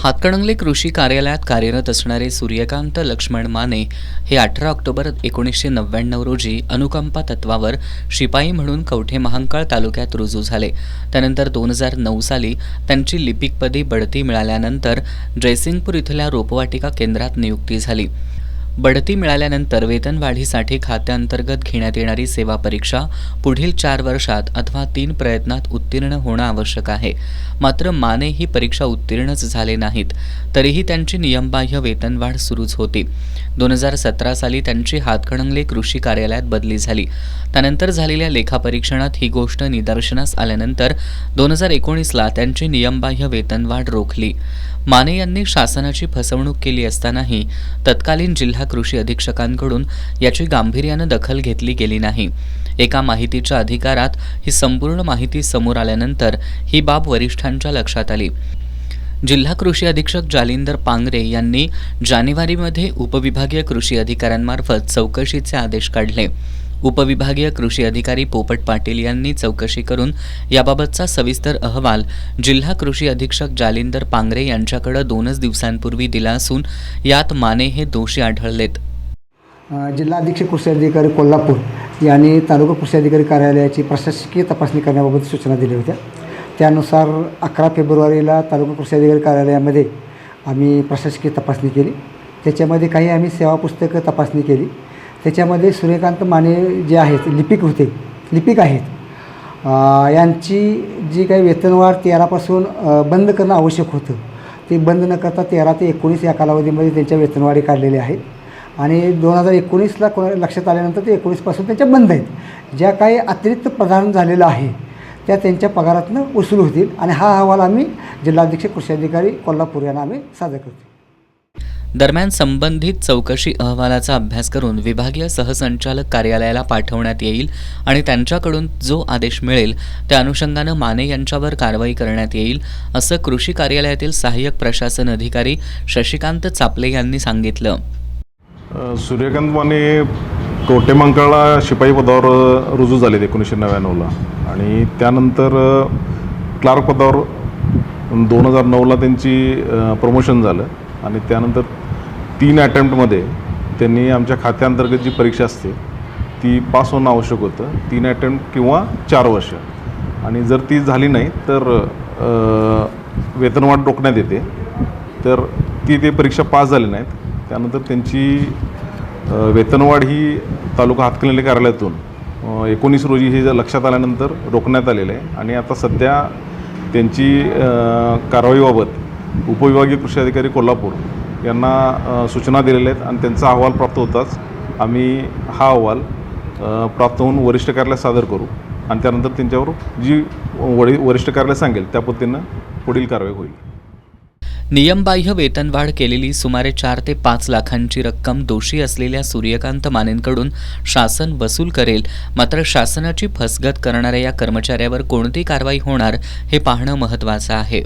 हातकणंगले कृषी कार्यालयात कार्यरत असणारे सूर्यकांत लक्ष्मण माने हे 18 ऑक्टोबर 1999 रोजी अनुकंपा तत्वावर शिपाई म्हणून कवठे महांकाळ तालुक्यात रुजू झाले. त्यानंतर 2009 साली त्यांची लिपिकपदी बढती मिळाल्यानंतर जयसिंगपूर इथल्या रोपवाटिका केंद्रात नियुक्ती झाली. बढती मिळाल्यानंतर वेतनवाढीसाठी खात्याअंतर्गत घेण्यात येणारी सेवा परीक्षा पुढील 4 वर्षात अथवा 3 प्रयत्नात उत्तीर्ण होणं आवश्यक आहे. मात्र माने ही परीक्षा उत्तीर्णच झाले नाहीत, तरीही त्यांची नियमबाह्य वेतनवाढ सुरूच होती. 2017 साली त्यांची हातकणंगले कृषी कार्यालयात बदली झाली. त्यानंतर झालेल्या लेखापरीक्षणात ही गोष्ट निदर्शनास आल्यानंतर 2019ला त्यांची नियमबाह्य वेतनवाढ रोखली. माने यांनी शासनाची फसवणूक केली असतानाही तत्कालीन जिल्हा कृषी अधीक्षकांकडून याची गांभीर्यानं दखल घेतली गेली नाही. एका माहितीच्या अधिकारात ही संपूर्ण माहिती समोर आल्यानंतर ही बाब वरिष्ठांच्या लक्षात आली. जिल्हा कृषी अधीक्षक जालिंदर पांगरे यांनी जानेवारीमध्ये उपविभागीय कृषी अधिकाऱ्यांमार्फत चौकशीचे आदेश काढले. उपविभागीय कृषी अधिकारी पोपट पाटील यांनी चौकशी करून याबाबतचा सविस्तर अहवाल जिल्हा कृषी अधीक्षक जालिंदर पांगरे यांच्याकडे 2 दिवसांपूर्वी दिला असून यात माने हे दोषी आढळलेत. जिल्हा अधीक्षक कृषी अधिकारी कोल्हापूर यांनी तालुका कृषी अधिकारी कार्यालयाची प्रशासकीय तपासणी करण्याबाबत सूचना दिल्या होत्या. त्यानुसार 11 फेब्रुवारीला तालुका कृषी अधिकारी कार्यालयामध्ये आम्ही प्रशासकीय तपासणी केली. त्याच्यामध्ये काही आम्ही सेवा पुस्तकं तपासणी केली. त्याच्यामध्ये सूर्यकांत माने जे आहेत लिपिक आहेत, यांची जी काही वेतनवाढ 13 पासून बंद करणं आवश्यक होतं, ते बंद न करता 13 ते 19 या कालावधीमध्ये त्यांच्या वेतनवाढी काढलेल्या आहेत. आणि 2019ला लक्षात आल्यानंतर ते 19 पासून त्यांच्या बंद आहेत. ज्या काही अतिरिक्त प्रदान झालेलं आहे त्या त्यांच्या पगारातनं वसूल होतील. आणि हा अहवाल आम्ही जिल्हाधीक्षक कृषी अधिकारी कोल्हापूर यांना आम्ही सादर करतो. दरम्यान संबंधित चौकशी अहवालाचा अभ्यास करून विभागीय सहसंचालक कार्यालयाला पाठवण्यात येईल आणि त्यांच्याकडून जो आदेश मिळेल त्या अनुषंगानं माने यांच्यावर कारवाई करण्यात येईल, असं कृषी कार्यालयातील सहाय्यक प्रशासन अधिकारी शशिकांत चापले यांनी सांगितलं. सूर्यकांत माने कवठे महांकाळला शिपाई पदावर रुजू झाले 1999ला आणि त्यानंतर क्लार्क पदावर 2009ला त्यांची प्रमोशन झालं आणि त्यानंतर 3 अटेम्प्टमध्ये त्यांनी आमच्या खात्याअंतर्गत जी परीक्षा असते ती पास होणं आवश्यक होतं. 3 अटेम्प्ट किंवा 4 वर्ष, आणि जर ती झाली नाही तर वेतनवाढ रोखण्यात येते. तर ते परीक्षा पास झाली नाहीत, त्यानंतर त्यांची वेतनवाढ ही तालुका हातकणंगले कार्यालयातून 19 रोजी हे लक्षात आल्यानंतर रोखण्यात आलेलं आहे. आणि आता सध्या त्यांची कारवाईबाबत उपविभागीय कृषी अधिकारी कोल्हापूर यांना सूचना दिलेल्या आहेत आणि त्यांचा अहवाल प्राप्त होताच आम्ही हा अहवाल प्राप्त होऊन वरिष्ठ कार्यालयात सादर करू आणि त्यानंतर त्यांच्यावर जी वरिष्ठ कार्यालय सांगेल त्या पद्धतीनं पुढील कारवाई होईल. नियमबाह्य वेतनवाढ केलेली सुमारे 4 ते 5 लाखांची रक्कम दोषी असलेल्या सूर्यकांत मानेंकडून शासन वसूल करेल. मात्र शासनाची फसगत करणाऱ्या या कर्मचाऱ्यावर कोणती कारवाई होणार हे पाहणं महत्त्वाचं आहे.